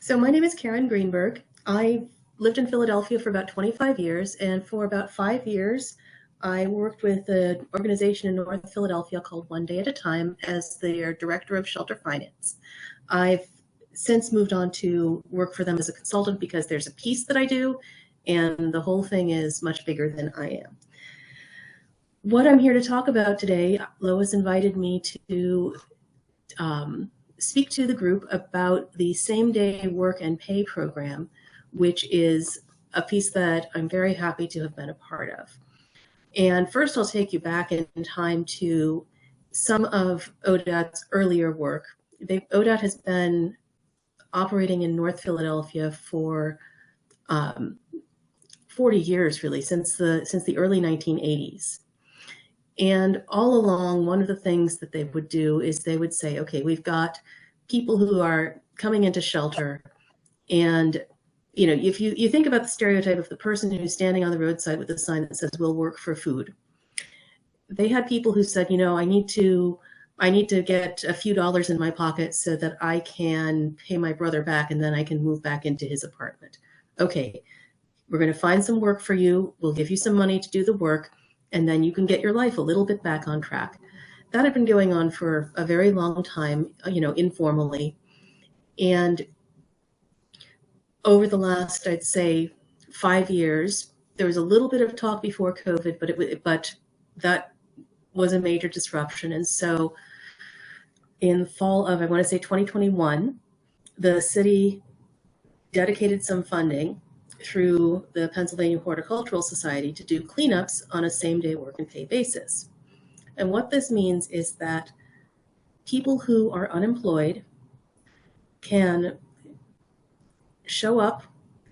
So my name is Karen Greenberg. I lived in Philadelphia for about 25 years, and for about 5 years, I worked with an organization in North Philadelphia called One Day at a Time as their director of shelter finance. I've since moved on to work for them as a consultant because there's a piece that I do, and the whole thing is much bigger than I am. What I'm here to talk about today, Lois invited me to speak to the group about the same-day work and pay program, which is a piece that I'm very happy to have been a part of. And first, I'll take you back in time to some of ODAAT's earlier work. ODAAT has been operating in North Philadelphia for 40 years, really, since the early 1980s. And all along, one of the things that they would do is they would say, okay, we've got people who are coming into shelter. And, you know, if you think about the stereotype of the person who's standing on the roadside with a sign that says, we'll work for food. They had people who said, you know, I need to get a few dollars in my pocket so that I can pay my brother back and then I can move back into his apartment. Okay, we're going to find some work for you. We'll give you some money to do the work, and then you can get your life a little bit back on track. That had been going on for a very long time, you know, informally. And over the last, I'd say, 5 years, there was a little bit of talk before COVID, but that was a major disruption. And so in the fall of, I want to say 2021, the city dedicated some funding through the Pennsylvania Horticultural Society to do cleanups on a same-day work and pay basis. And what this means is that people who are unemployed can show up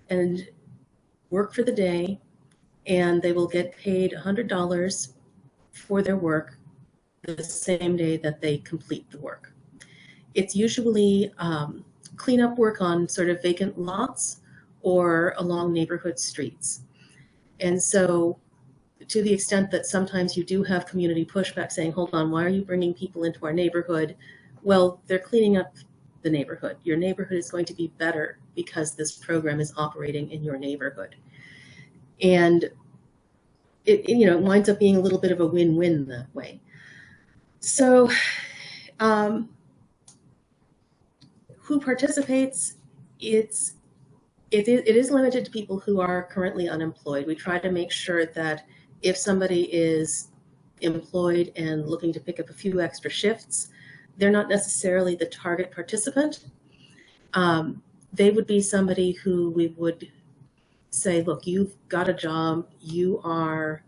and work for the day, and they will get paid $100 for their work the same day that they complete the work. It's usually cleanup work on sort of vacant lots or along neighborhood streets. And so to the extent that sometimes you do have community pushback saying, hold on, why are you bringing people into our neighborhood? Well, they're cleaning up the neighborhood. Your neighborhood is going to be better because this program is operating in your neighborhood. And it winds up being a little bit of a win-win that way. So who participates? It is limited to people who are currently unemployed. We try to make sure that if somebody is employed and looking to pick up a few extra shifts, they're not necessarily the target participant. They would be somebody who we would say, look, you've got a job, you are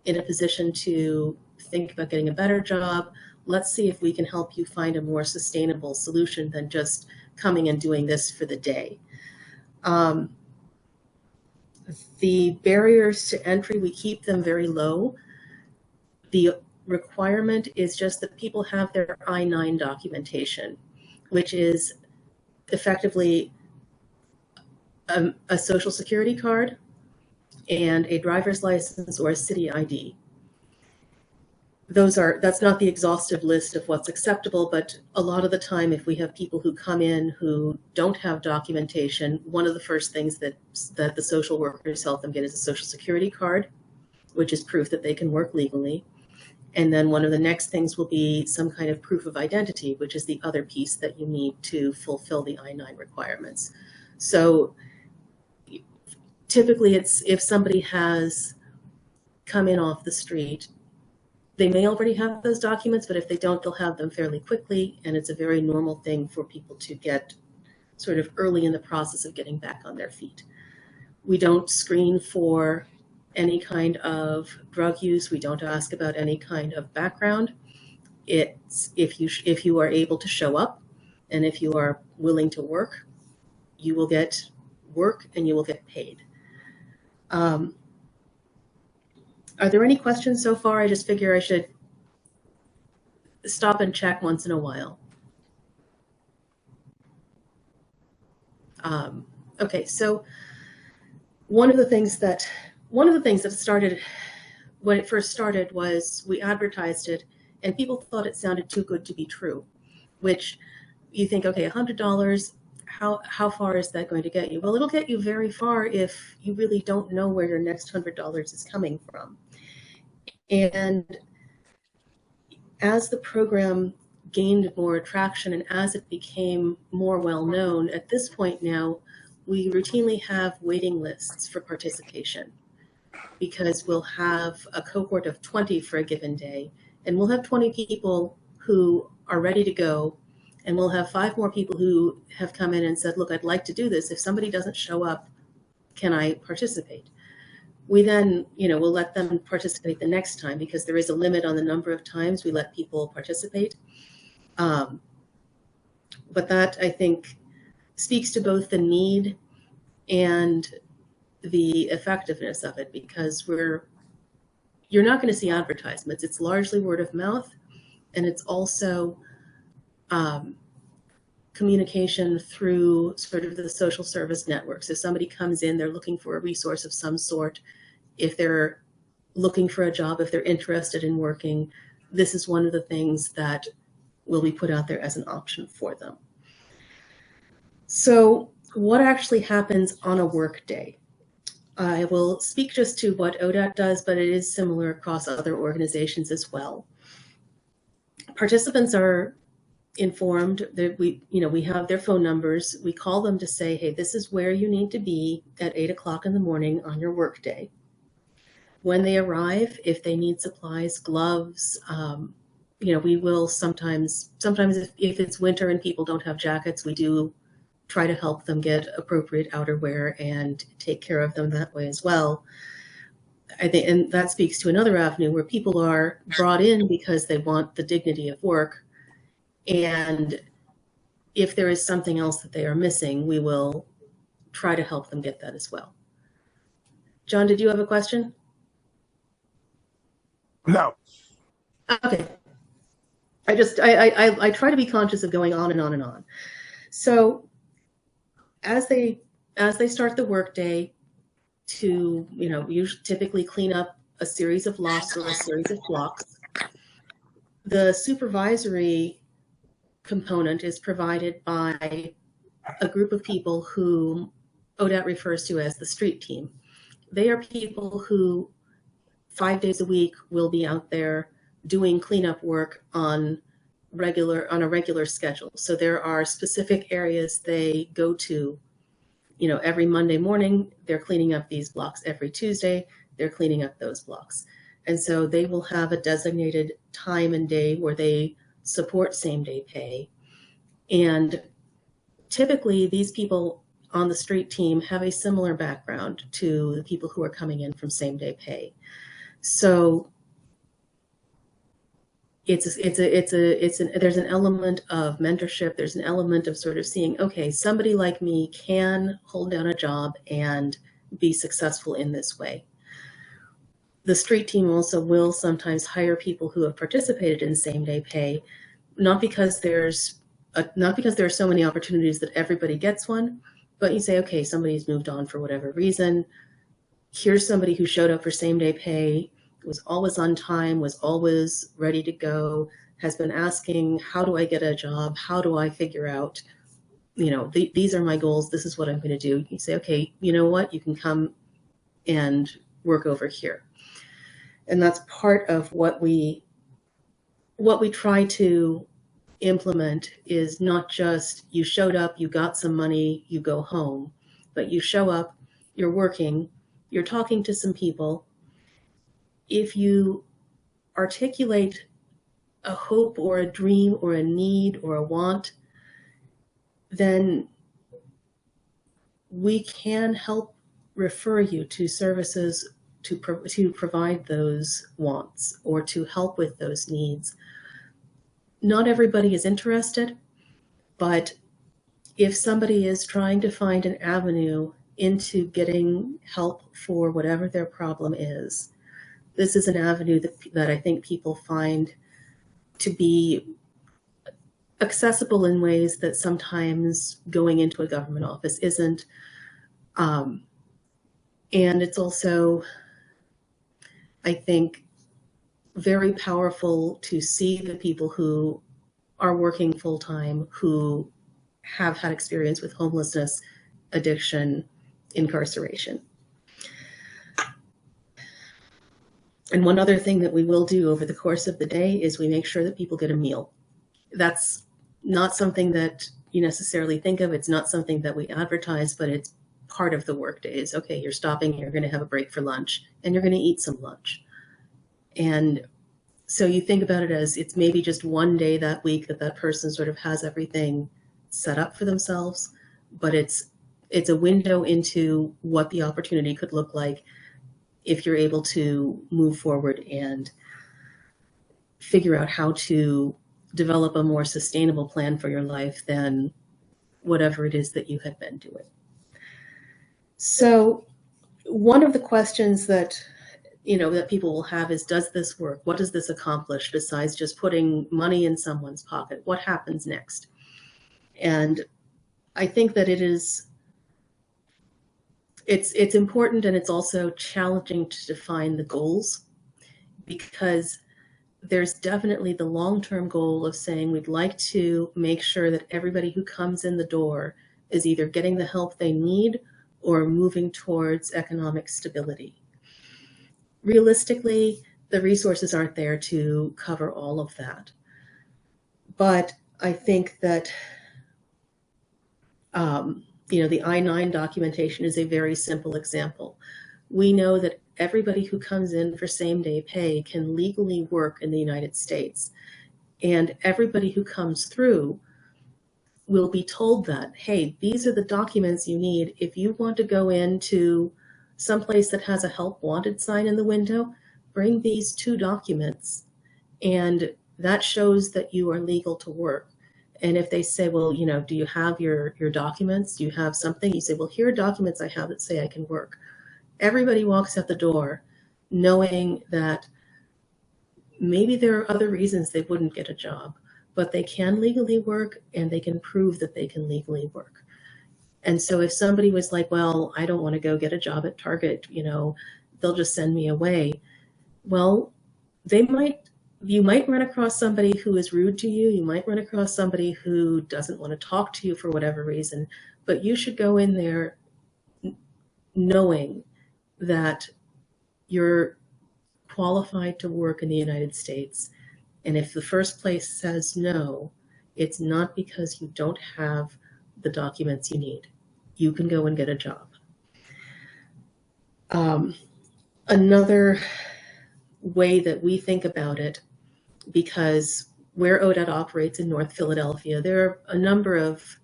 in a position to think about getting a better job. Let's see if we can help you find a more sustainable solution than just coming and doing this for the day. The barriers to entry, we keep them very low. The requirement is just that people have their I-9 documentation, which is effectively a social security card and a driver's license or a city ID. That's not the exhaustive list of what's acceptable, but a lot of the time, if we have people who come in who don't have documentation, one of the first things that the social workers help them get is a social security card, which is proof that they can work legally. And then one of the next things will be some kind of proof of identity, which is the other piece that you need to fulfill the I-9 requirements. So typically it's if somebody has come in off the street, they may already have those documents, but if they don't, they'll have them fairly quickly. And it's a very normal thing for people to get sort of early in the process of getting back on their feet. We don't screen for any kind of drug use. We don't ask about any kind of background. It's if you are able to show up and if you are willing to work, you will get work and you will get paid. Are there any questions so far? I just figure I should stop and check once in a while. Okay, so one of the things that started when it first started was we advertised it, and people thought it sounded too good to be true. Which you think, okay, $100. how far is that going to get you? Well, it'll get you very far if you really don't know where your next $100 is coming from. And as the program gained more traction and as it became more well known, at this point now, we routinely have waiting lists for participation, because we'll have a cohort of 20 for a given day, and we'll have 20 people who are ready to go, and we'll have 5 more people who have come in and said, look, I'd like to do this. If somebody doesn't show up, can I participate? We then, we'll let them participate the next time, because there is a limit on the number of times we let people participate. But that, I think, speaks to both the need and the effectiveness of it, because you're not going to see advertisements. It's largely word of mouth, and it's also communication through sort of the social service networks. If somebody comes in, they're looking for a resource of some sort. If they're looking for a job, if they're interested in working, this is one of the things that will be put out there as an option for them. So what actually happens on a work day? I will speak just to what ODAAT does, but it is similar across other organizations as well. Participants are informed that we have their phone numbers. We call them to say, hey, this is where you need to be at 8 o'clock in the morning on your work day. When they arrive, if they need supplies, gloves, we will sometimes if it's winter and people don't have jackets, we do try to help them get appropriate outerwear and take care of them that way as well. I think, and that speaks to another avenue where people are brought in because they want the dignity of work. And if there is something else that they are missing, we will try to help them get that as well. John, did you have a question? No. Okay. I try to be conscious of going on and on and on. So as they start the workday, to typically clean up a series of lots or a series of blocks, the supervisory component is provided by a group of people who ODAAT refers to as the street team. They are people who 5 days a week will be out there doing cleanup work on a regular schedule. So there are specific areas they go to. Every Monday morning, they're cleaning up these blocks. Every Tuesday, they're cleaning up those blocks. And so they will have a designated time and day where they support same-day pay. And typically, these people on the street team have a similar background to the people who are coming in from same-day pay. So there's an element of mentorship. There's an element of sort of seeing, okay, somebody like me can hold down a job and be successful in this way. The street team also will sometimes hire people who have participated in same-day pay, not because there are so many opportunities that everybody gets one, but you say, okay, somebody's moved on for whatever reason. Here's somebody who showed up for same-day pay, was always on time, was always ready to go, has been asking, how do I get a job? How do I figure out, these are my goals. This is what I'm going to do. You say, okay, you know what? You can come and work over here. And that's part of what we try to implement is not just you showed up, you got some money, you go home, but you show up, you're working, you're talking to some people. If you articulate a hope or a dream or a need or a want, then we can help refer you to services to provide those wants or to help with those needs. Not everybody is interested, but if somebody is trying to find an avenue into getting help for whatever their problem is, this is an avenue that I think people find to be accessible in ways that sometimes going into a government office isn't. And it's also, I think, very powerful to see the people who are working full-time, who have had experience with homelessness, addiction, incarceration. And one other thing that we will do over the course of the day is we make sure that people get a meal. That's not something that you necessarily think of. It's not something that we advertise, but it's part of the workday. Is okay, you're stopping, you're going to have a break for lunch, and you're going to eat some lunch. And so you think about it as it's maybe just one day that week that that person sort of has everything set up for themselves, but it's a window into what the opportunity could look like if you're able to move forward and figure out how to develop a more sustainable plan for your life than whatever it is that you had been doing. So one of the questions that that people will have is, does this work? What does this accomplish besides just putting money in someone's pocket? What happens next? And I think that it's important, and it's also challenging to define the goals, because there's definitely the long-term goal of saying we'd like to make sure that everybody who comes in the door is either getting the help they need or moving towards economic stability. Realistically, the resources aren't there to cover all of that. But I think that the I-9 documentation is a very simple example. We know that everybody who comes in for same-day pay can legally work in the United States. And everybody who comes through will be told that, hey, these are the documents you need if you want to go into someplace that has a help wanted sign in the window. Bring these 2 documents, and that shows that you are legal to work. And if they say, well, do you have your documents? Do you have something? You say, well, here are documents I have that say I can work. Everybody walks out the door knowing that maybe there are other reasons they wouldn't get a job, but they can legally work and they can prove that they can legally work. And so if somebody was like, well, I don't want to go get a job at Target, they'll just send me away. Well, you might run across somebody who is rude to you. You might run across somebody who doesn't want to talk to you for whatever reason, but you should go in there knowing that you're qualified to work in the United States. And if the first place says no, it's not because you don't have the documents you need. You can go and get a job. Another way that we think about it, because where ODAAT operates in North Philadelphia, there are a number of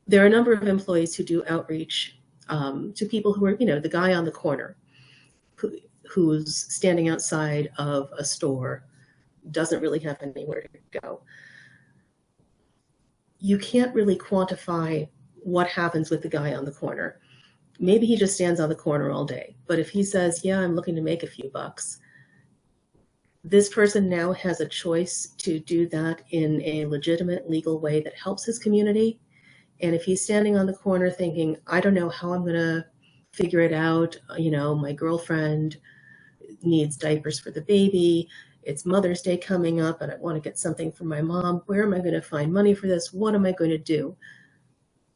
employees who do outreach to people who are, the guy on the corner who's standing outside of a store, doesn't really have anywhere to go. You can't really quantify what happens with the guy on the corner. Maybe he just stands on the corner all day, but if he says, yeah, I'm looking to make a few bucks, this person now has a choice to do that in a legitimate legal way that helps his community. And if he's standing on the corner thinking, I don't know how I'm going to figure it out, my girlfriend needs diapers for the baby, it's Mother's Day coming up and I want to get something for my mom, where am I going to find money for this? What am I going to do?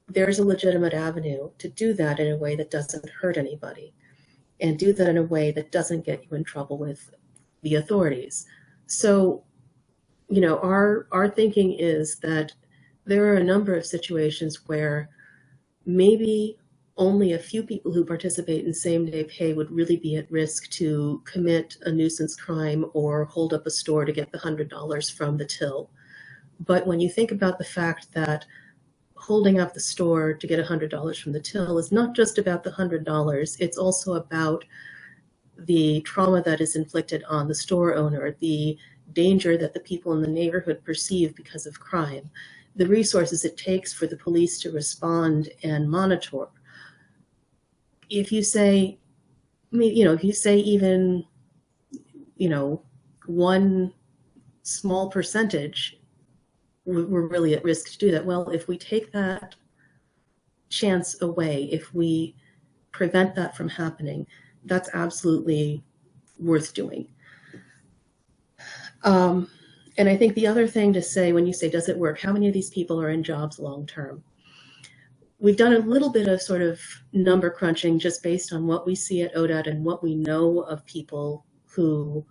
There's a legitimate avenue to do that in a way that doesn't hurt anybody, and do that in a way that doesn't get you in trouble with the authorities. So, our thinking is that there are a number of situations where maybe only a few people who participate in same-day pay would really be at risk to commit a nuisance crime or hold up a store to get the $100 from the till. But when you think about the fact that holding up the store to get $100 from the till is not just about the $100, it's also about the trauma that is inflicted on the store owner, the danger that the people in the neighborhood perceive because of crime, the resources it takes for the police to respond and monitor. If you say, even, one small percentage, we're really at risk to do that. Well, if we take that chance away, if we prevent that from happening, that's absolutely worth doing. And And I think the other thing to say when you say, does it work? How many of these people are in jobs long term? We've done a little bit of sort of number crunching just based on what we see at ODAAT and what we know of people who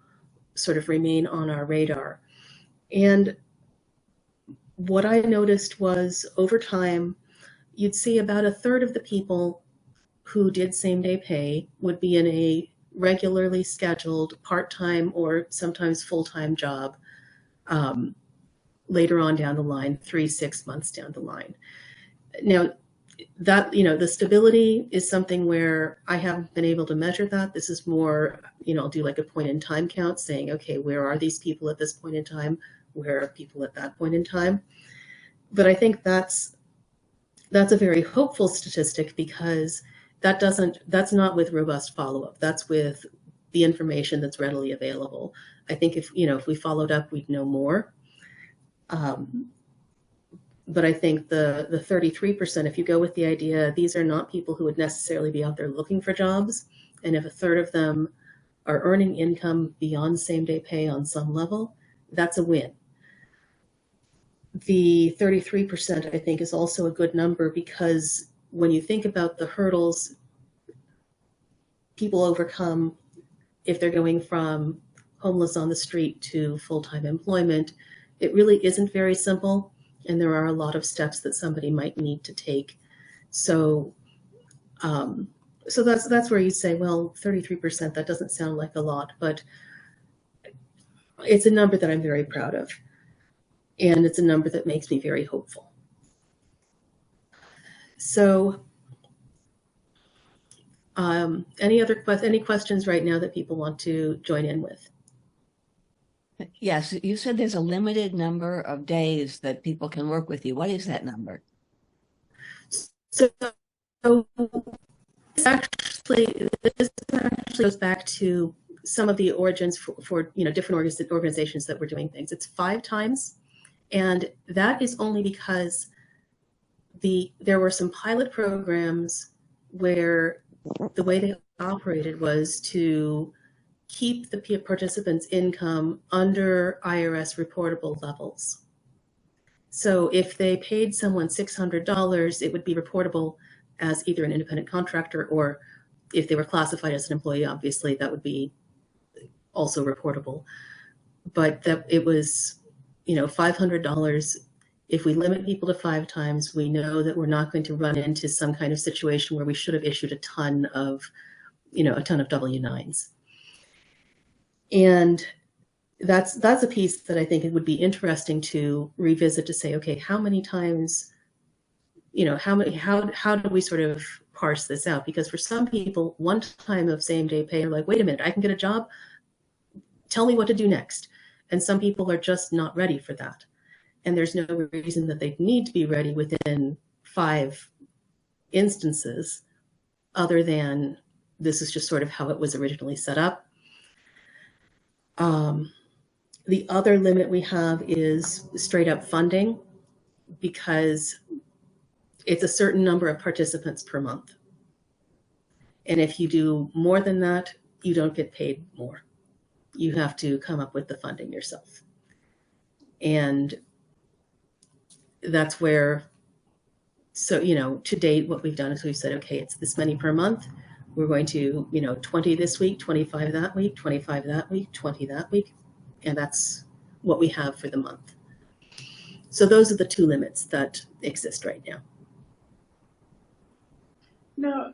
sort of remain on our radar. And what I noticed was over time, you'd see about a third of the people who did same day pay would be in a regularly scheduled part-time or sometimes full-time job later on down the line, 3-6 months down the line. Now, that, the stability is something where I haven't been able to measure that. This is more, I'll do like a point in time count saying, okay, where are these people at this point in time? Where are people at that point in time? But I think that's a very hopeful statistic because that's not with robust follow-up. That's with the information that's readily available. I think if we followed up, we'd know more. But I think the 33%, if you go with the idea, these are not people who would necessarily be out there looking for jobs. And if a third of them are earning income beyond same day pay on some level, that's a win. The 33%, I think, is also a good number because when you think about the hurdles people overcome if they're going from homeless on the street to full-time employment, it really isn't very simple. And there are a lot of steps that somebody might need to take. So that's where you say, well, 33%, that doesn't sound like a lot, but it's a number that I'm very proud of. And it's a number that makes me very hopeful. So any questions right now that people want to join in with? Yes, you said there's a limited number of days that people can work with you. What is that number? So this actually goes back to some of the origins for different organizations that were doing things. It's 5 times, and that is only because there were some pilot programs where the way they operated was to keep the participants' income under IRS reportable levels. So if they paid someone $600, it would be reportable as either an independent contractor, or if they were classified as an employee, obviously that would be also reportable. But that it was, $500. If we limit people to 5 times, we know that we're not going to run into some kind of situation where we should have issued a ton of W-9s. And that's a piece that I think it would be interesting to revisit, to say, okay, how many times, how do we sort of parse this out? Because for some people, one time of same day pay are like, wait a minute, I can get a job. Tell me what to do next. And some people are just not ready for that. And there's no reason that they need to be ready within 5 instances, other than this is just sort of how it was originally set up. The other limit we have is straight up funding, because it's a certain number of participants per month. And if you do more than that, you don't get paid more. You have to come up with the funding yourself. And that's where, so, to date, what we've done is we've said, okay, it's this many per month. We're going to, 20 this week, 25 that week, 25 that week, 20 that week. And that's what we have for the month. So those are the 2 limits that exist right now. Now,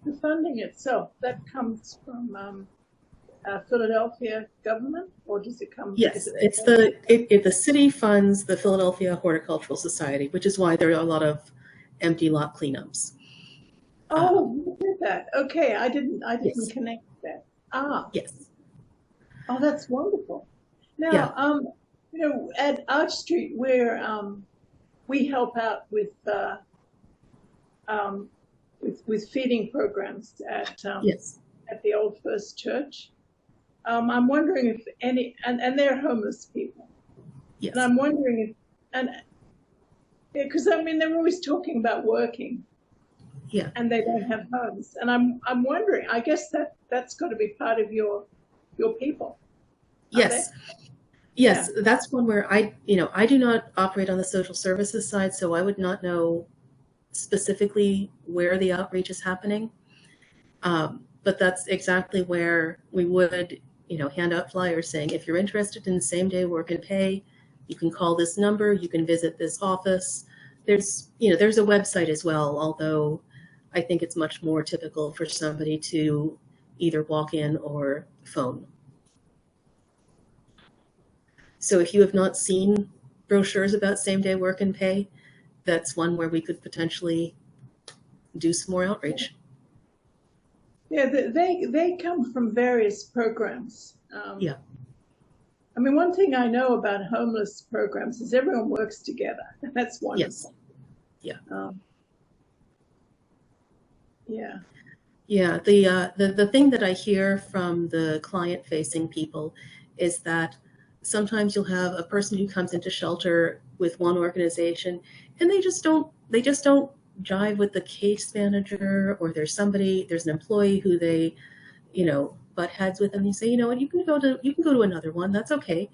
the funding itself, that comes from Philadelphia government, or does it come? Yes, it's the city funds the Philadelphia Horticultural Society, which is why there are a lot of empty lot cleanups. Oh, look at that. Okay, I didn't Yes. connect that. Ah, Yes. oh, that's wonderful. Now, Yeah. At Arch Street, where we help out with feeding programs at Yes. at the Old First Church. I'm wondering if and they're homeless people. Yes. And I'm wondering because they're always talking about working. Yeah. And they don't have homes. And I'm wondering, I guess that's got to be part of your people. Yes. Yes, that's one where I do not operate on the social services side, so I would not know specifically where the outreach is happening. But that's exactly where we would, hand out flyers saying, if you're interested in same-day work and pay, you can call this number, you can visit this office. There's a website as well, although I think it's much more typical for somebody to either walk in or phone. So if you have not seen brochures about same-day work and pay, that's one where we could potentially do some more outreach. Yeah, they come from various programs. Yeah. I mean, one thing I know about homeless programs is everyone works together. That's wonderful. Yes. Yeah. Yeah. Yeah. The thing that I hear from the client-facing people is that sometimes you'll have a person who comes into shelter with one organization, and they just don't jive with the case manager, or there's an employee who they, butt heads with, and you say, what, you can go to another one. That's okay.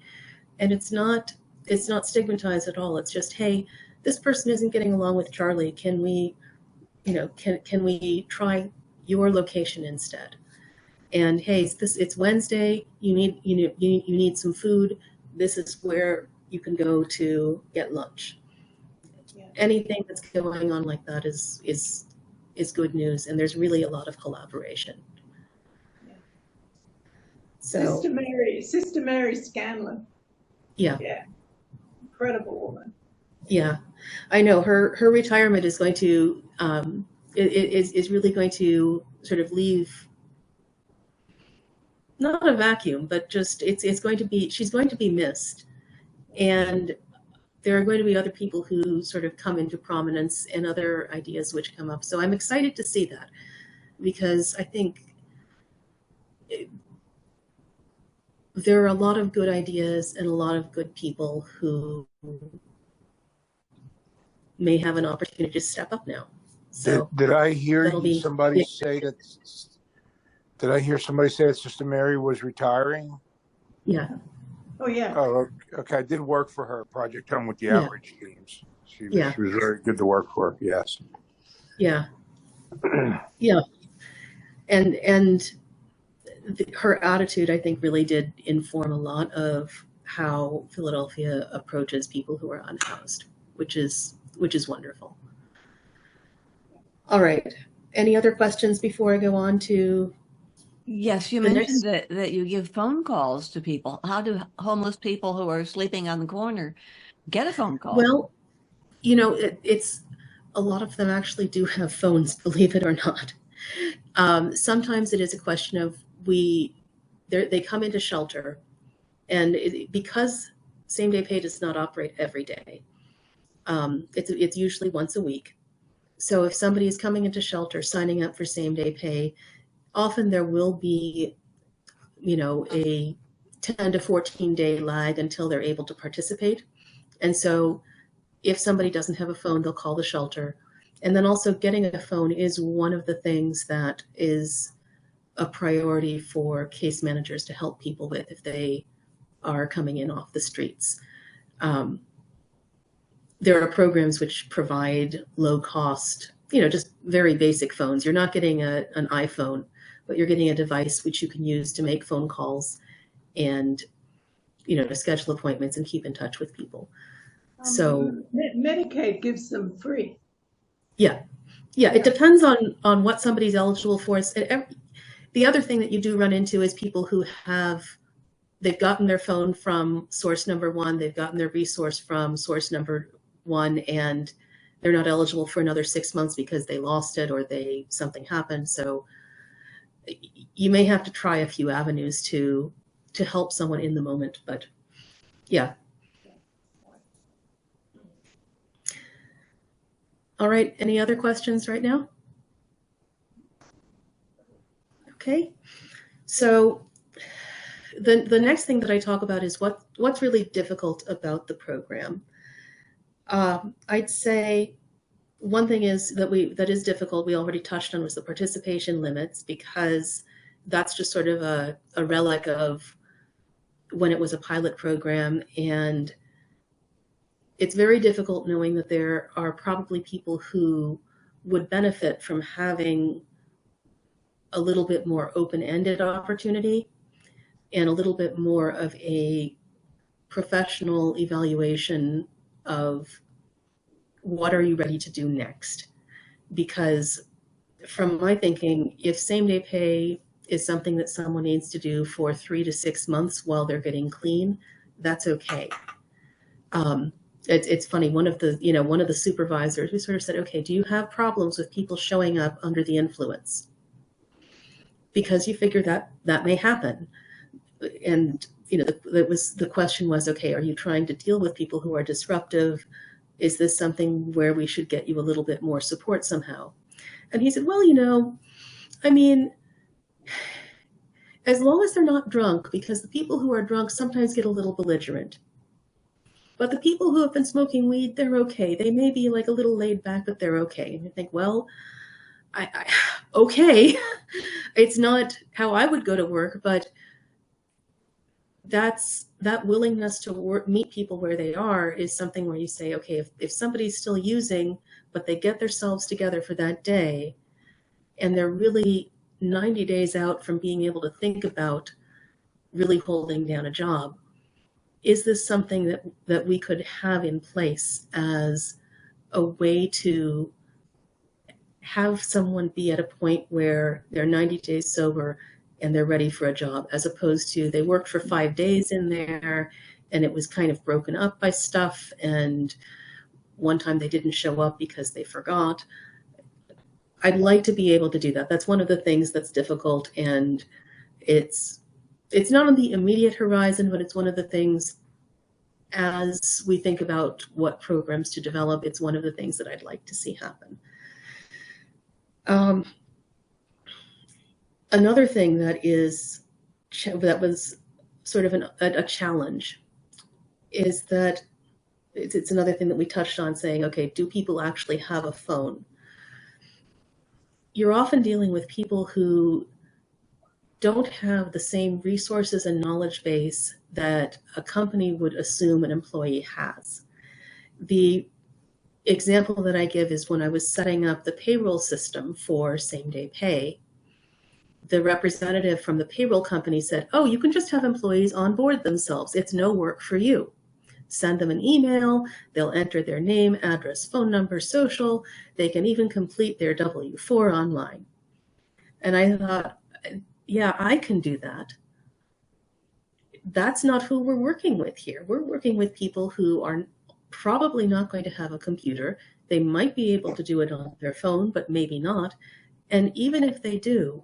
And it's not stigmatized at all. It's just, hey, this person isn't getting along with Charlie. Can we, can we try your location instead? And hey, it's Wednesday. You need some food. This is where you can go to get lunch. Yeah. Anything that's going on like that is good news, and there's really a lot of collaboration. Yeah. So Sister Mary Scanlon. Yeah. Yeah. Incredible woman. Yeah, I know her retirement is going to is really going to sort of leave not a vacuum, but just she's going to be missed. And there are going to be other people who sort of come into prominence and other ideas which come up. So I'm excited to see that, because I think there are a lot of good ideas and a lot of good people who may have an opportunity to step up now. So did I hear somebody say that? Did I hear somebody say that Sister Mary was retiring? Yeah. Oh, yeah. Oh, okay. I did work for her, Project Home, with the outreach teams. She was very good to work for. Yes. Yeah. Yeah. And her attitude, I think, really did inform a lot of how Philadelphia approaches people who are unhoused, which is wonderful. All right. Any other questions before I go on to? Yes, you mentioned that you give phone calls to people. How do homeless people who are sleeping on the corner get a phone call? Well, it's a lot of them actually do have phones, believe it or not. Sometimes it is a question of they come into shelter, and because same-day pay does not operate every day, it's usually once a week. So if somebody is coming into shelter, signing up for same-day pay, often there will be, a 10 to 14 day lag until they're able to participate. And so if somebody doesn't have a phone, they'll call the shelter. And then also getting a phone is one of the things that is a priority for case managers to help people with if they are coming in off the streets. There are programs which provide low cost, just very basic phones. You're not getting an iPhone, but you're getting a device which you can use to make phone calls and, to schedule appointments and keep in touch with people. So Medicaid gives them free. Yeah. It depends on what somebody's eligible for. The other thing that you do run into is people who they've gotten their phone from source number one, they've gotten their resource from source number one, and they're not eligible for another 6 months because they lost it or something happened. So you may have to try a few avenues to help someone in the moment, but yeah. All right, any other questions right now? Okay, so the next thing that I talk about is what's really difficult about the program. I'd say one thing is that is difficult, we already touched on, was the participation limits, because that's just sort of a relic of when it was a pilot program. And it's very difficult knowing that there are probably people who would benefit from having a little bit more open-ended opportunity and a little bit more of a professional evaluation of what are you ready to do next. Because from my thinking, if same-day pay is something that someone needs to do for 3 to 6 months while they're getting clean, that's okay. It's funny. One of the supervisors, we sort of said, okay, do you have problems with people showing up under the influence? Because you figure that may happen. And the question was, okay, are you trying to deal with people who are disruptive? Is this something where we should get you a little bit more support somehow? And he said, well, I mean, as long as they're not drunk, because the people who are drunk sometimes get a little belligerent. But the people who have been smoking weed, they're okay. They may be like a little laid back, but they're okay. And you think, well, okay. It's not how I would go to work, but that willingness to meet people where they are is something where you say, okay, if somebody's still using, but they get themselves together for that day, and they're really 90 days out from being able to think about really holding down a job, is this something that we could have in place as a way to have someone be at a point where they're 90 days sober and they're ready for a job, as opposed to they worked for 5 days in there and it was kind of broken up by stuff, and one time they didn't show up because they forgot. I'd like to be able to do that. That's one of the things that's difficult, and it's not on the immediate horizon, but it's one of the things as we think about what programs to develop, it's one of the things that I'd like to see happen. Another thing that was sort of a challenge is that it's another thing that we touched on, saying, okay, do people actually have a phone? You're often dealing with people who don't have the same resources and knowledge base that a company would assume an employee has. The example that I give is when I was setting up the payroll system for same-day pay, the representative from the payroll company said, oh, you can just have employees onboard themselves. It's no work for you. Send them an email, they'll enter their name, address, phone number, social, they can even complete their W-4 online. And I thought, yeah, I can do that. That's not who we're working with here. We're working with people who are probably not going to have a computer. They might be able to do it on their phone, but maybe not. And even if they do,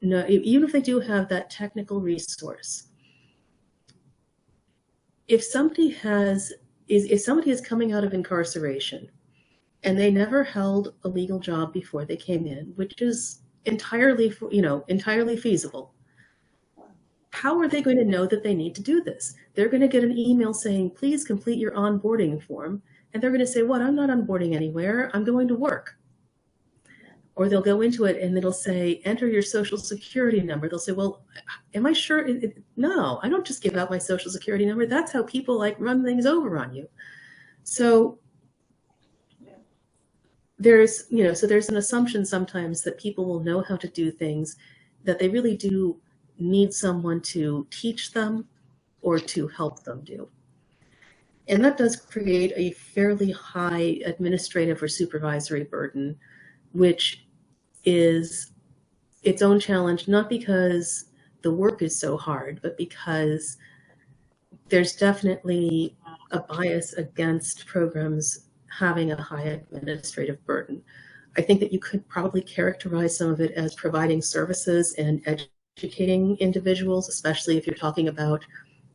even if they do have that technical resource, if somebody is coming out of incarceration and they never held a legal job before they came in, which is entirely feasible, how are they going to know that they need to do this? They're going to get an email saying, please complete your onboarding form. And they're going to say, what? I'm not onboarding anywhere. I'm going to work. Or they'll go into it and it'll say, enter your social security number. They'll say, well, am I sure? No, I don't just give out my social security number. That's how people run things over on you. So there's an assumption sometimes that people will know how to do things, that they really do need someone to teach them or to help them do. And that does create a fairly high administrative or supervisory burden, which is its own challenge, not because the work is so hard, but because there's definitely a bias against programs having a high administrative burden. I think that you could probably characterize some of it as providing services and educating individuals, especially if you're talking about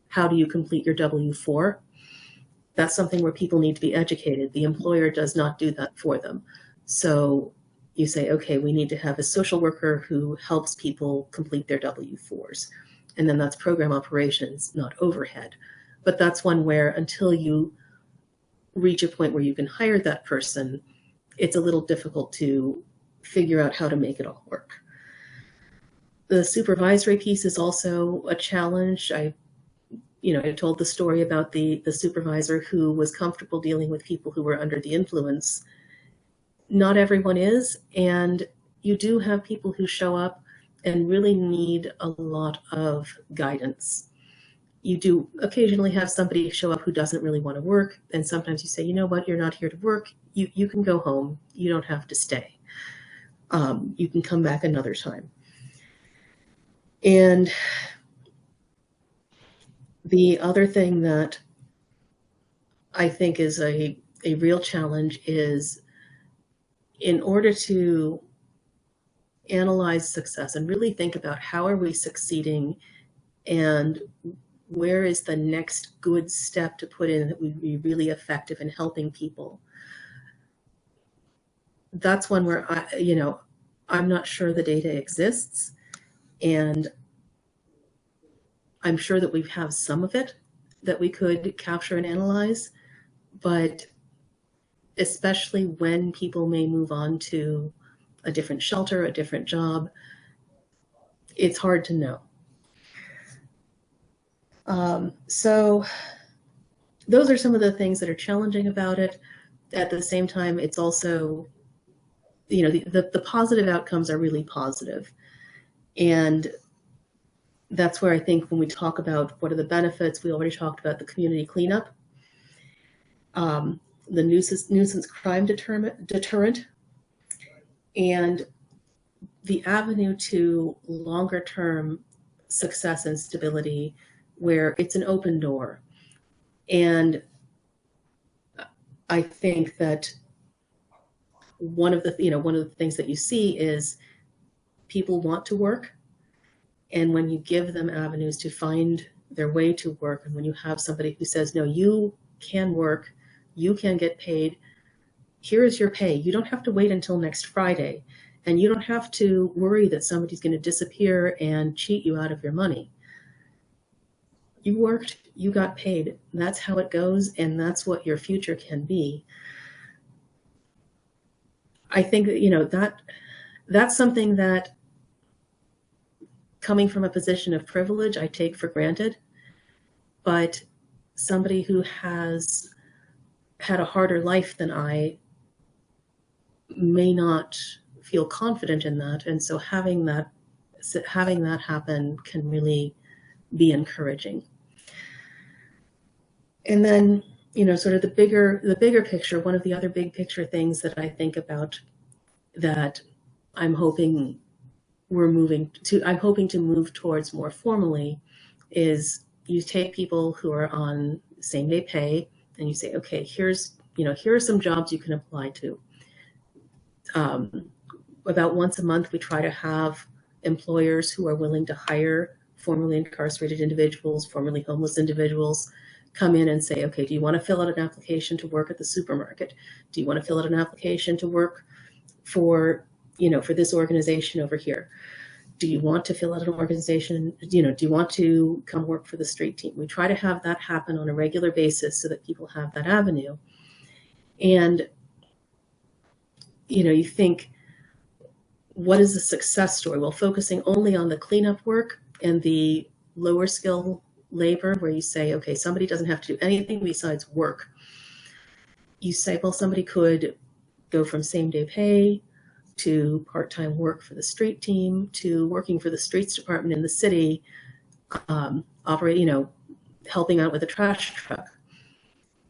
how do you complete your W-4. That's something where people need to be educated. The employer does not do that for them. So you say, okay, we need to have a social worker who helps people complete their W-4s. And then that's program operations, not overhead. But that's one where until you reach a point where you can hire that person, it's a little difficult to figure out how to make it all work. The supervisory piece is also a challenge. I I told the story about the supervisor who was comfortable dealing with people who were under the influence. Not everyone is, and you do have people who show up and really need a lot of guidance. You do occasionally have somebody show up who doesn't really want to work, and sometimes you say, you know what, you're not here to work. You can go home. You don't have to stay. You can come back another time. And the other thing that I think is a real challenge is, in order to analyze success and really think about how are we succeeding and where is the next good step to put in that would be really effective in helping people, that's one where I'm not sure the data exists, and I'm sure that we have some of it that we could capture and analyze, but especially when people may move on to a different shelter, a different job, it's hard to know. So those are some of the things that are challenging about it. At the same time, it's also, the positive outcomes are really positive. And that's where I think when we talk about what are the benefits, we already talked about the community cleanup, the nuisance crime deterrent, and the avenue to longer term success and stability, where it's an open door. And I think that one of the things that you see is people want to work, and when you give them avenues to find their way to work, and when you have somebody who says, no, you can work, you can get paid, here is your pay, you don't have to wait until next Friday, and you don't have to worry that somebody's going to disappear and cheat you out of your money. You worked, you got paid. That's how it goes, and that's what your future can be. I think that that's something that, coming from a position of privilege, I take for granted. But somebody who has had a harder life than I may not feel confident in that, and so having that happen can really be encouraging. And then, sort of the bigger picture, one of the other big picture things that I think about that I'm hoping to move towards more formally is, you take people who are on same day pay and you say, okay, here are some jobs you can apply to. About once a month, we try to have employers who are willing to hire formerly incarcerated individuals, formerly homeless individuals, come in and say, okay, do you want to fill out an application to work at the supermarket? Do you want to fill out an application to work for this organization over here? Do you want to fill out an organization? Do you want to come work for the street team? We try to have that happen on a regular basis so that people have that avenue. And, you think, what is a success story? Well, focusing only on the cleanup work and the lower skill labor, where you say, okay, somebody doesn't have to do anything besides work. You say, well, somebody could go from same day pay to part-time work for the street team to working for the streets department in the city, helping out with a trash truck.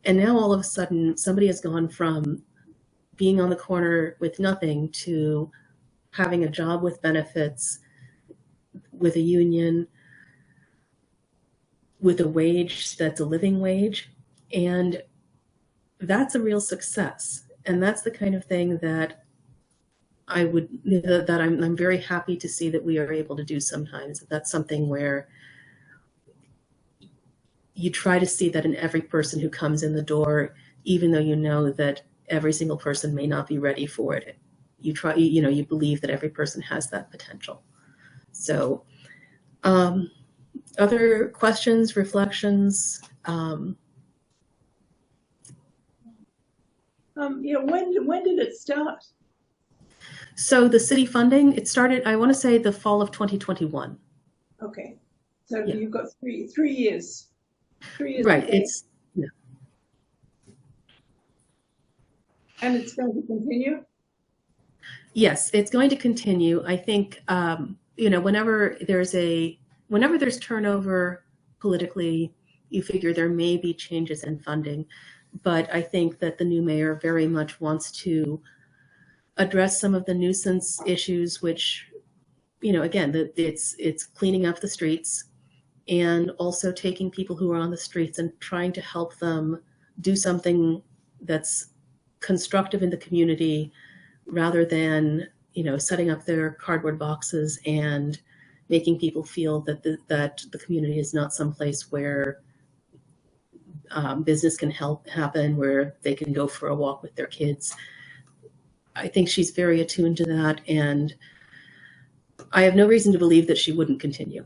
And now all of a sudden, somebody has gone from being on the corner with nothing to having a job with benefits, with a union, with a wage that's a living wage. And that's a real success. And that's the kind of thing that I'm very happy to see that we are able to do sometimes. That's something where you try to see that in every person who comes in the door, even though you know that every single person may not be ready for it. You believe that every person has that potential. So, other questions, reflections? When did it start? So the city funding, it started, I want to say, the fall of 2021. Okay, so Yeah. you've got three years. 3 years. Right. Okay. It's yeah. And it's going to continue? Yes, it's going to continue. I think whenever there's turnover politically, you figure there may be changes in funding. But I think that the new mayor very much wants to address some of the nuisance issues, which, again, it's cleaning up the streets and also taking people who are on the streets and trying to help them do something that's constructive in the community rather than, setting up their cardboard boxes and making people feel that the community is not someplace where business can happen, where they can go for a walk with their kids. I think she's very attuned to that, and I have no reason to believe that she wouldn't continue.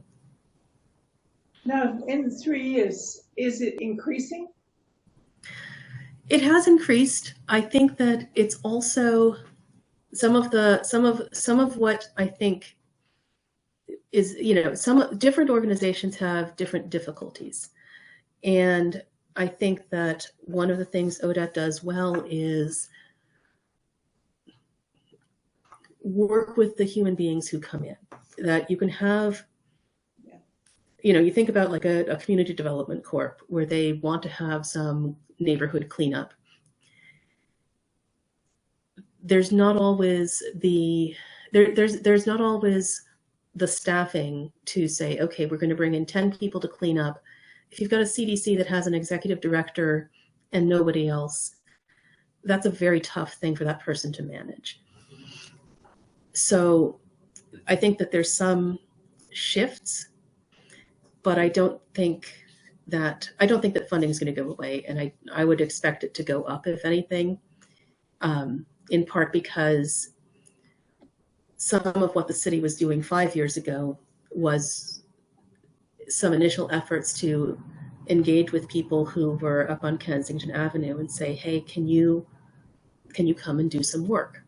Now, in 3 years, is it increasing? It has increased. I think that it's also some of what I think is, some different organizations have different difficulties. And I think that one of the things ODAAT does well is work with the human beings who come in. That you can have, you think about like a community development corp where they want to have some neighborhood cleanup. There's not always there's not always the staffing to say, okay, we're going to bring in 10 people to clean up. If you've got a CDC that has an executive director and nobody else, that's a very tough thing for that person to manage. So I think that there's some shifts, but I don't think that funding is going to go away, and I would expect it to go up, if anything, in part because some of what the city was doing 5 years ago was some initial efforts to engage with people who were up on Kensington Avenue and say, hey, can you come and do some work?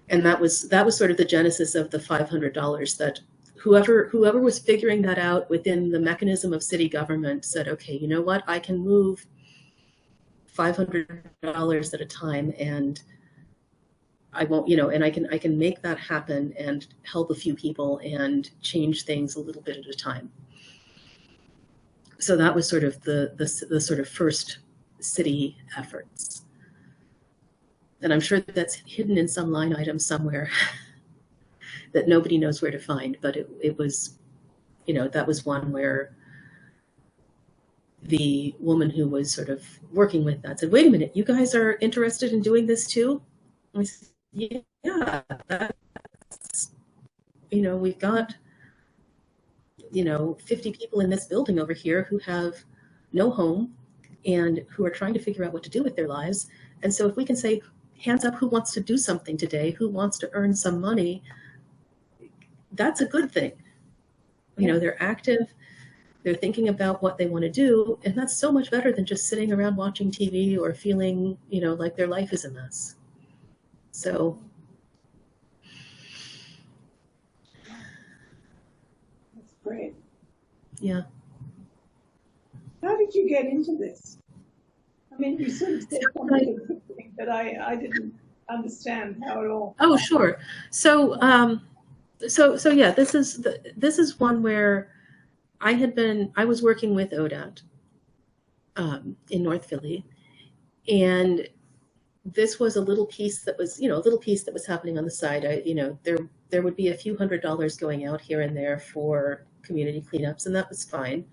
And that was sort of the genesis of the $500, that whoever was figuring that out within the mechanism of city government said, okay, you know what, I can move $500 at a time, and I won't, and I can make that happen and help a few people and change things a little bit at a time. So that was sort of the sort of first city efforts. And I'm sure that's hidden in some line item somewhere that nobody knows where to find. But it was, that was one where the woman who was sort of working with that said, wait a minute, you guys are interested in doing this too? And I said, yeah, that's, we've got, 50 people in this building over here who have no home and who are trying to figure out what to do with their lives. And so if we can say, hands up, who wants to do something today? Who wants to earn some money? That's a good thing. They're active. They're thinking about what they want to do. And that's so much better than just sitting around watching TV or feeling, like their life is a mess. So. That's great. Yeah. How did you get into this? I mean, you sort of said something that I didn't understand how at all. Oh, sure. So, yeah, this is one where I was working with ODAAT in North Philly, and this was a little piece that was happening on the side. There would be a few $100s going out here and there for community cleanups, and that was fine.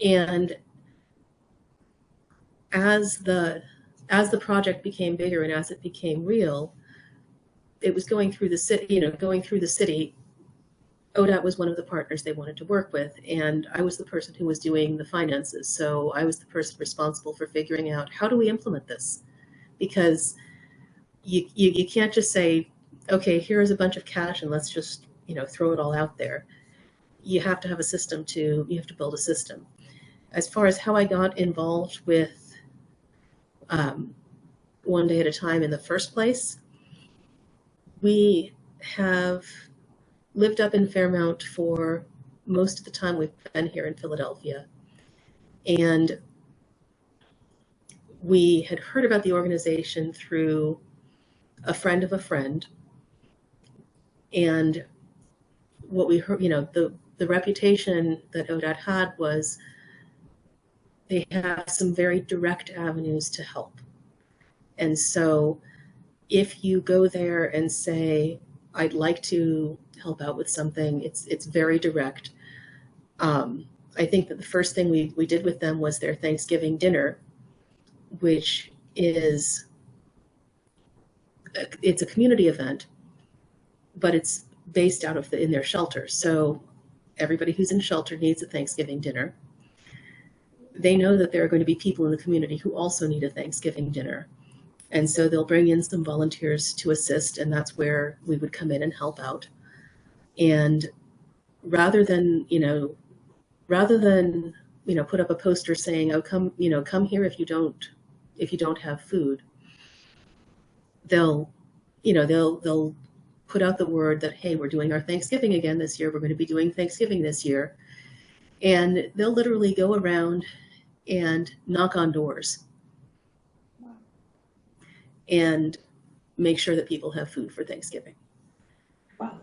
And as the project became bigger and as it became real, it was going through the city. ODAAT was one of the partners they wanted to work with, and I was the person who was doing the finances. So I was the person responsible for figuring out, how do we implement this? Because you can't just say, okay, here's a bunch of cash and let's just throw it all out there. You have to have a system you have to build a system. As far as how I got involved with One Day at a Time in the first place, we have lived up in Fairmount for most of the time we've been here in Philadelphia. And we had heard about the organization through a friend of a friend. And what we heard, the reputation that ODAAT had was they have some very direct avenues to help. And so if you go there and say, I'd like to help out with something, it's very direct. I think that the first thing we did with them was their Thanksgiving dinner, which is, it's a community event, but it's based out of in their shelter. So everybody who's in shelter needs a Thanksgiving dinner. They know that there are going to be people in the community who also need a Thanksgiving dinner. And so they'll bring in some volunteers to assist, and that's where we would come in and help out. And rather than put up a poster saying, oh, come here if you don't have food, they'll put out the word that, hey, we're doing our Thanksgiving again this year. We're going to be doing Thanksgiving this year. And they'll literally go around and knock on doors and make sure that people have food for Thanksgiving. Wow.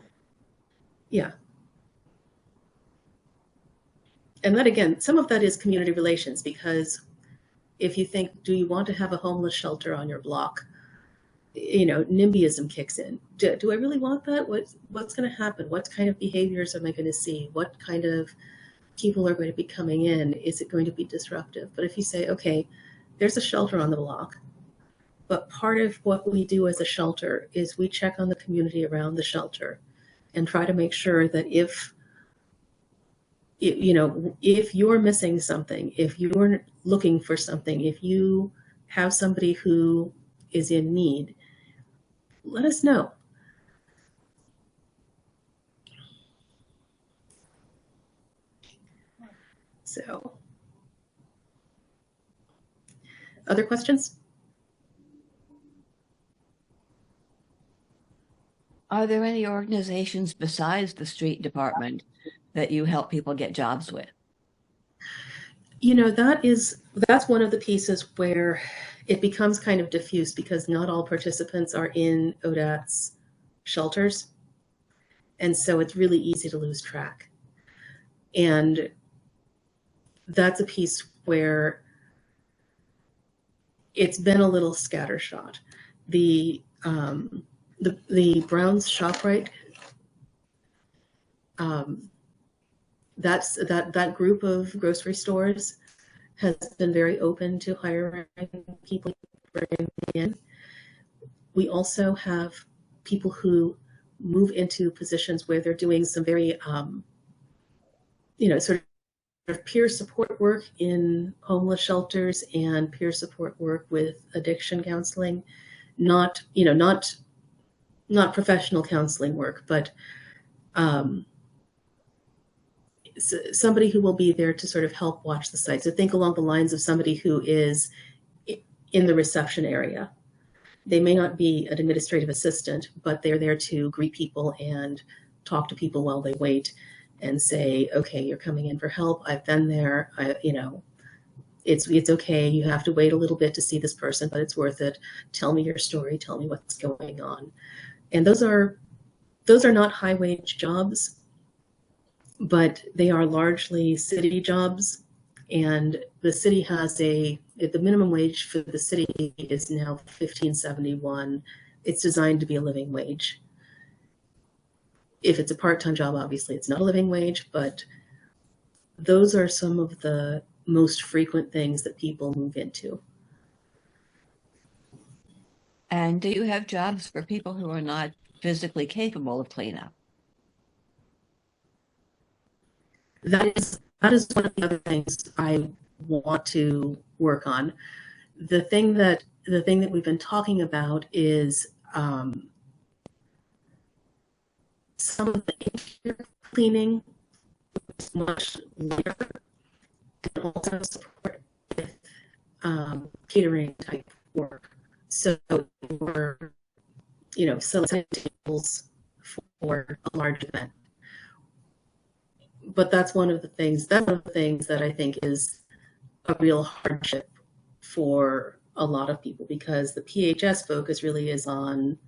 Yeah. And that, again, some of that is community relations, because if you think, do you want to have a homeless shelter on your block? NIMBYism kicks in. Do I really want that? What's going to happen? What kind of behaviors am I going to see? What kind of people are going to be coming in? Is it going to be disruptive? But if you say, okay, there's a shelter on the block, but part of what we do as a shelter is we check on the community around the shelter and try to make sure that if you're missing something, if you're looking for something, if you have somebody who is in need, let us know. So, other questions? Are there any organizations besides the street department that you help people get jobs with? That's one of the pieces where it becomes kind of diffuse, because not all participants are in ODAAT's shelters. And so it's really easy to lose track. And that's a piece where it's been a little scattershot. The Brown's ShopRite, that group of grocery stores has been very open to hiring people to bring in. We also have people who move into positions where they're doing some very, sort of peer support work in homeless shelters and peer support work with addiction counseling, not professional counseling work, but somebody who will be there to sort of help watch the site. So think along the lines of somebody who is in the reception area. They may not be an administrative assistant, but they're there to greet people and talk to people while they wait and say, okay, you're coming in for help. I've been there. It's okay. You have to wait a little bit to see this person, but it's worth it. Tell me your story. Tell me what's going on. And those are not high wage jobs, but they are largely city jobs. And the city has the minimum wage for the city is now $15.71. It's designed to be a living wage. If it's a part-time job, obviously it's not a living wage, but those are some of the most frequent things that people move into. And do you have jobs for people who are not physically capable of cleanup? That is one of the other things I want to work on. The thing that we've been talking about is some of the interior cleaning is much lighter, and also support with catering type work. So we're selling tables for a large event. But that's one of the things that I think is a real hardship for a lot of people, because the PHS focus really is on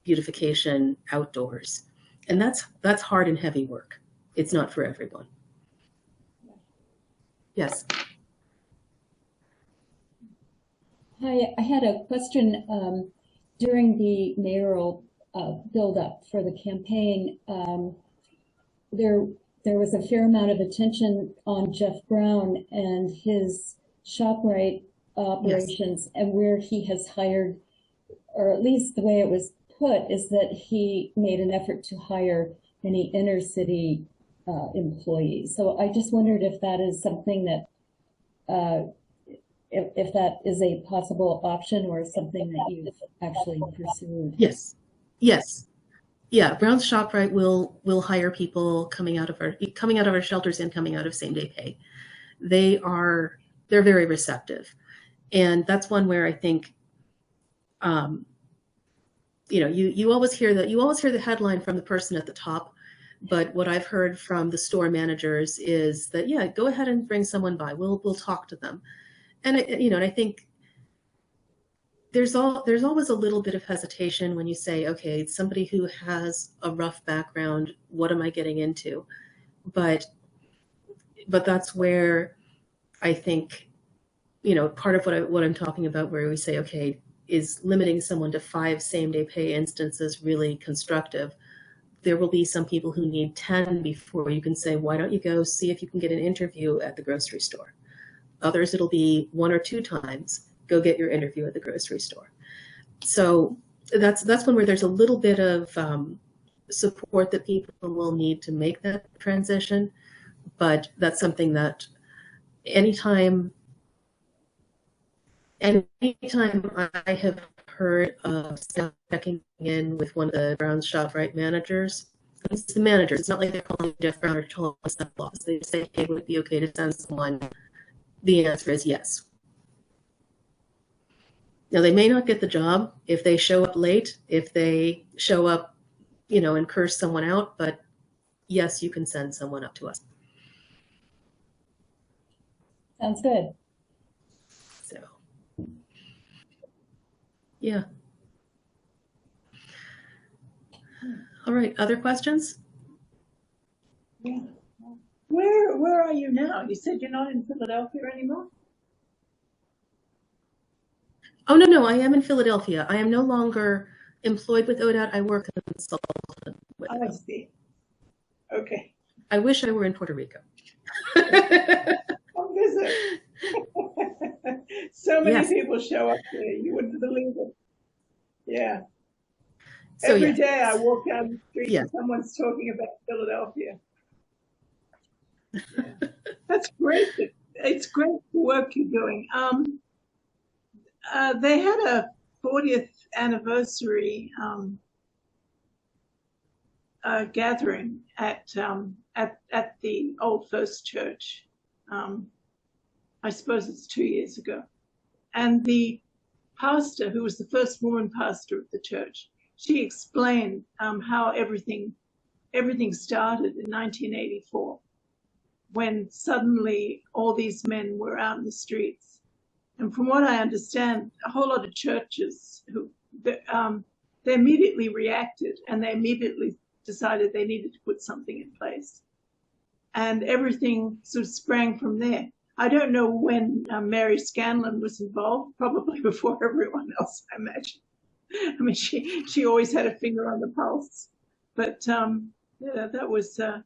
beautification outdoors. And that's hard and heavy work. It's not for everyone. Yes. Hi, I had a question. During the mayoral build-up for the campaign, there was a fair amount of attention on Jeff Brown and his ShopRite operations, yes, and where he has hired, or at least the way it was put, is that he made an effort to hire many inner city employees. So I just wondered if that is something that if that is a possible option or something that you've actually pursued. Yes. Yes. Yeah. Brown's ShopRite will hire people coming out of our shelters and coming out of same-day pay. They're very receptive. And that's one where I think, you always hear the headline from the person at the top, but what I've heard from the store managers is that, yeah, go ahead and bring someone by. We'll talk to them. And I think there's always a little bit of hesitation when you say, okay, it's somebody who has a rough background, what am I getting into? But that's where I think, part of what I'm talking about, where we say, okay, is limiting someone to 5 same-day pay instances really constructive? There will be some people who need 10 before you can say, why don't you go see if you can get an interview at the grocery store? Others, it'll be 1 or 2 times, go get your interview at the grocery store. So that's one where there's a little bit of support that people will need to make that transition. But that's something that anytime I have heard of staff checking in with one of the Brown's ShopRite managers, it's the managers. It's not like they're calling Jeff Brown or telling us that loss. They say, hey, would it be okay to send someone? The answer is yes. Now, they may not get the job if they show up late, if they show up, and curse someone out, but yes, you can send someone up to us. Sounds good. So, yeah. All right, other questions? Yeah. Where are you now? You said you're not in Philadelphia anymore? Oh, no, I am in Philadelphia. I am no longer employed with ODAAT. I work as a consultant with them. I see. Okay. I wish I were in Puerto Rico. Come visit. So many Yes. people show up there. You wouldn't believe it. Yeah. So, Every yeah. day I walk down the street Yeah. and someone's talking about Philadelphia. Yeah. That's great. It's great the work you're doing. They had a 40th anniversary gathering at the Old First Church. I suppose it's 2 years ago. And the pastor, who was the first woman pastor of the church, she explained how everything started in 1984, when suddenly all these men were out in the streets. And from what I understand, a whole lot of churches they immediately reacted, and they immediately decided they needed to put something in place. And everything sort of sprang from there. I don't know when Mary Scanlon was involved, probably before everyone else, I imagine. I mean, she always had a finger on the pulse. But yeah, that was, so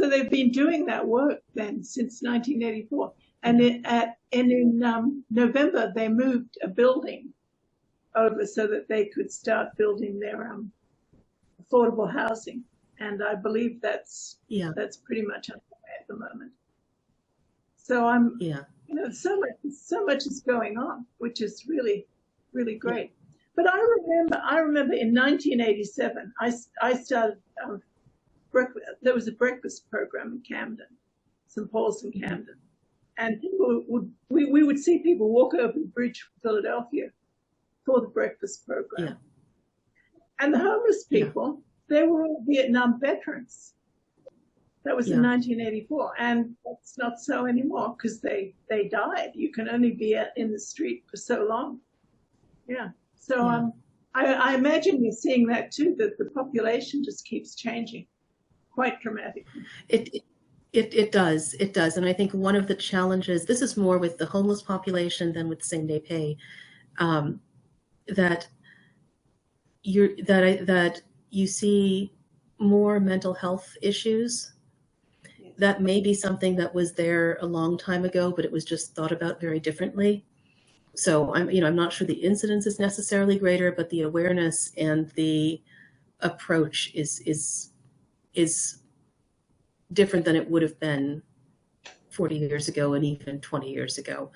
they've been doing that work then since 1984. And in November, they moved a building over so that they could start building their affordable housing. And I believe that's pretty much underway at the moment. So so much is going on, which is really, really great. Yeah. But I remember in 1987, I started, there was a breakfast program in Camden, St. Paul's in Camden. And we would see people walk over the bridge from Philadelphia for the breakfast program. Yeah. And the homeless people, they were all Vietnam veterans. That was Yeah. in 1984, and that's not so anymore because they died. You can only be in the street for so long. Yeah. So Yeah. I imagine you're seeing that too, that the population just keeps changing quite dramatically. It does. It does. And I think one of the challenges, this is more with the homeless population than with same day pay, that you see more mental health issues. That may be something that was there a long time ago, but it was just thought about very differently. So I'm not sure the incidence is necessarily greater, but the awareness and the approach is different than it would have been 40 years ago and even 20 years ago.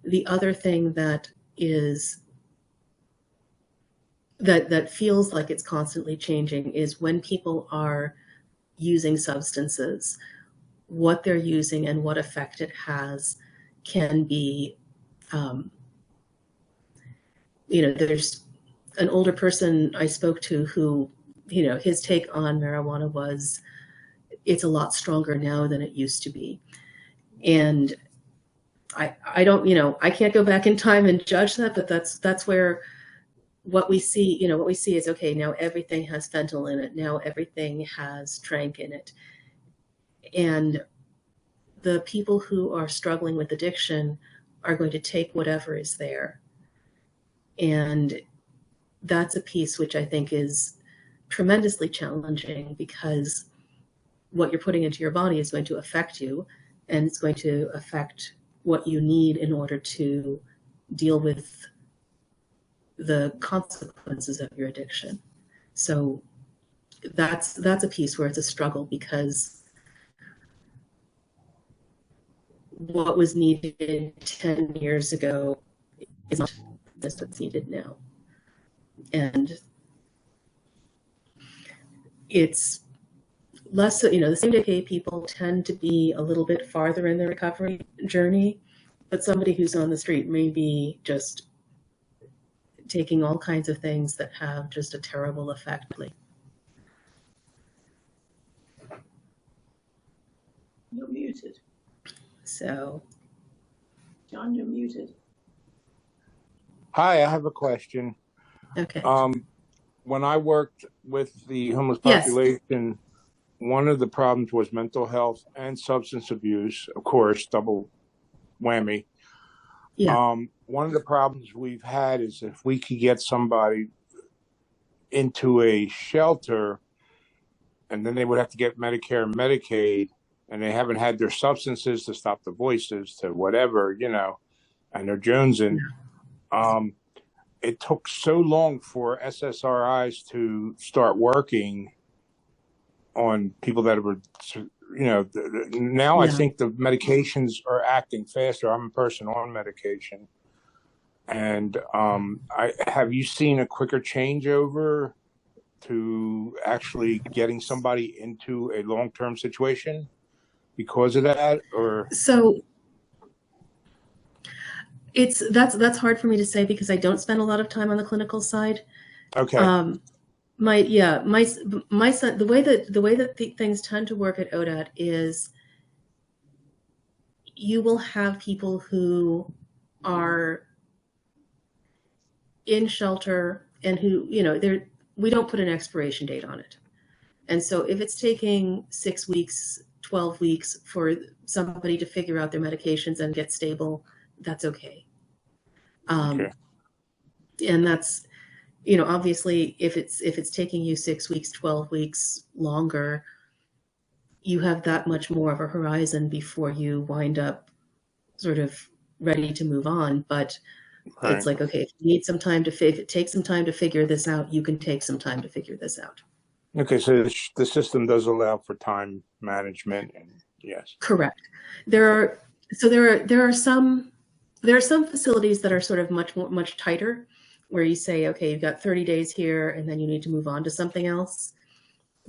The other thing that is that feels like it's constantly changing is when people are using substances, what they're using and what effect it has can be, there's an older person I spoke to who, his take on marijuana was, it's a lot stronger now than it used to be. And I don't, I can't go back in time and judge that, but that's where what we see is, okay, now everything has fentanyl in it. Now everything has tranq in it. And the people who are struggling with addiction are going to take whatever is there. And that's a piece which I think is tremendously challenging, because what you're putting into your body is going to affect you, and it's going to affect what you need in order to deal with the consequences of your addiction. So that's a piece where it's a struggle, because what was needed 10 years ago is not what's needed now. And it's less, the same day people tend to be a little bit farther in their recovery journey, but somebody who's on the street may be just taking all kinds of things that have just a terrible effect. You're muted. So, John, you're muted. Hi, I have a question. okay. When I worked with the homeless Yes. population, one of the problems was mental health and substance abuse, of course, double whammy. Yeah. One of the problems we've had is if we could get somebody into a shelter and then they would have to get Medicare and Medicaid, and they haven't had their substances to stop the voices to whatever, and they're jonesing. It took so long for SSRIs to start working on people that were, now I think the medications are acting faster. I'm a person on medication. And have you seen a quicker changeover to actually getting somebody into a long-term situation because of that? Or So that's hard for me to say, because I don't spend a lot of time on the clinical side. okay. My son, the way that things tend to work at ODAAT is you will have people who are in shelter and who, we don't put an expiration date on it. And so if it's taking 6 weeks, 12 weeks for somebody to figure out their medications and get stable, that's okay. Okay. And that's, obviously if it's taking you 6 weeks, 12 weeks longer, you have that much more of a horizon before you wind up sort of ready to move on. But Right. It's like, okay, if you need some time if it takes some time to figure this out, you can take some time to figure this out. Okay, so the system does allow for time management, and yes. Correct. There are some facilities that are sort of much tighter, where you say, okay, you've got 30 days here and then you need to move on to something else.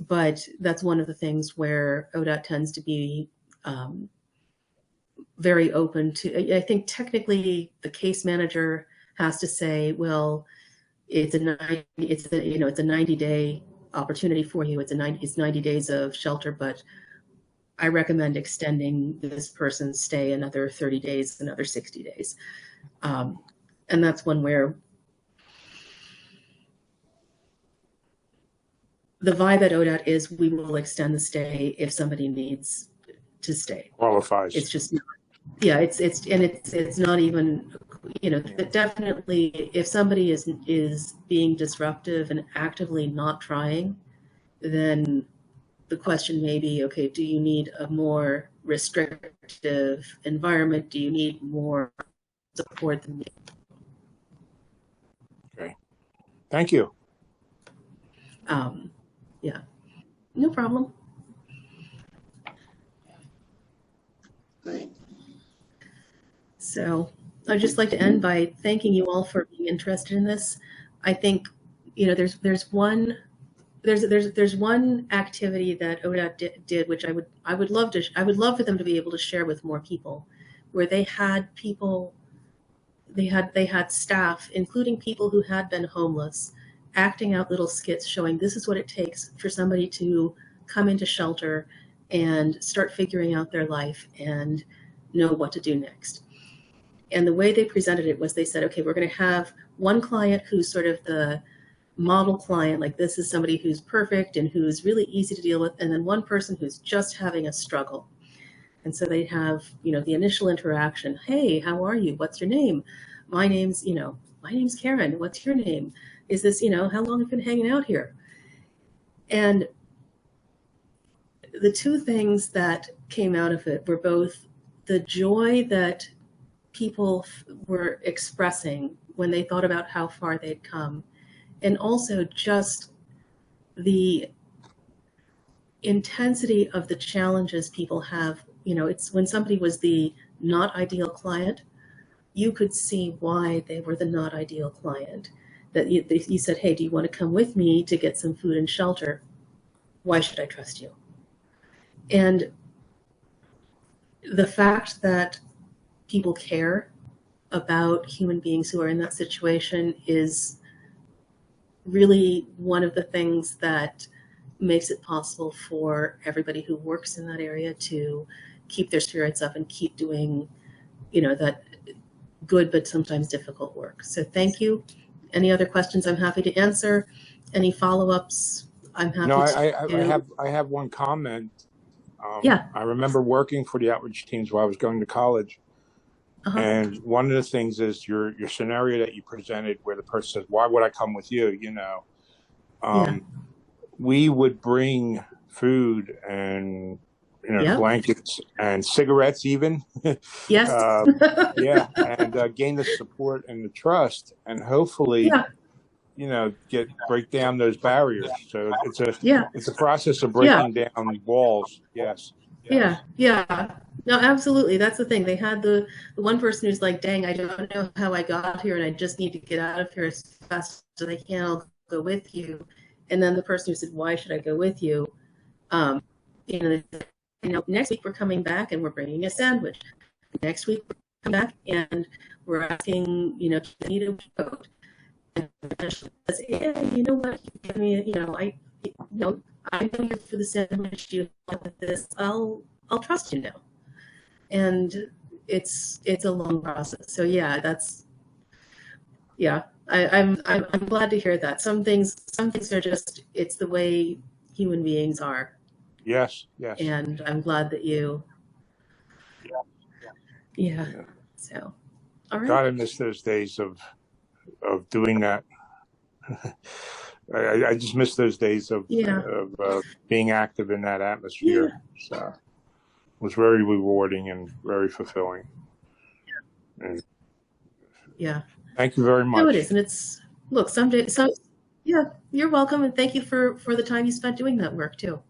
But that's one of the things where ODAAT tends to be very open to. I think technically the case manager has to say, well, it's a 90-day opportunity for you. It's 90 days of shelter, but I recommend extending this person's stay another 30 days, another 60 days. And that's one where the vibe at ODAAT is we will extend the stay if somebody needs to stay. Qualifies. It's just not, yeah, it's not even, you know, definitely if somebody is being disruptive and actively not trying, then the question may be, okay, do you need a more restrictive environment? Do you need more support than me? Okay. Thank you. Yeah, no problem. Great. So I'd just like to end by thanking you all for being interested in this. I think, you know, there's one activity that ODAAT did, which I would love for them to be able to share with more people, where they had people, they had staff, including people who had been homeless, acting out little skits showing this is what it takes for somebody to come into shelter and start figuring out their life and know what to do next. And the way they presented it was they said, okay, we're going to have one client who's sort of the model client, like this is somebody who's perfect and who's really easy to deal with, and then one person who's just having a struggle. And so they have, you know, the initial interaction. Hey, how are you? What's your name? My name's Karen. What's your name? Is this, you know, how long have you been hanging out here? And the two things that came out of it were both the joy that people were expressing when they thought about how far they'd come, and also just the intensity of the challenges people have. You know, it's when somebody was the not ideal client, you could see why they were the not ideal client. That you said, hey, do you want to come with me to get some food and shelter? Why should I trust you? And the fact that people care about human beings who are in that situation is really one of the things that makes it possible for everybody who works in that area to keep their spirits up and keep doing, you know, that good but sometimes difficult work. So thank you. Any other questions I'm happy to answer. Any follow-ups I'm happy to. I have one comment. Yeah. I remember working for the outreach teams while I was going to college. And one of the things is your scenario that you presented where the person says, why would I come with you? You know, we would bring food and, you know, blankets and cigarettes even. Yes. Yeah. And gain the support and the trust and hopefully, you know, break down those barriers. So it's a process of breaking down walls. Yes. Yeah. No, absolutely. That's the thing. They had the one person who's like, dang, I don't know how I got here and I just need to get out of here as fast as I can. I'll go with you. And then the person who said, why should I go with you? You know, next week we're coming back and we're bringing a sandwich. Next week we're coming back and we're asking, you know, do you need a coat? And she says, yeah, you know what? Give me, you know, I know you're for the sandwich. You have this. I'll trust you now. And it's a long process. So yeah, I'm glad to hear that. Some things are just, it's the way human beings are. Yes. And I'm glad that you. Yeah. So, all right. God, I miss those days of doing that. I just miss those days of being active in that atmosphere. So it was very rewarding and very fulfilling. And thank you very much. No, it is. And it's, look, you're welcome. And thank you for the time you spent doing that work too.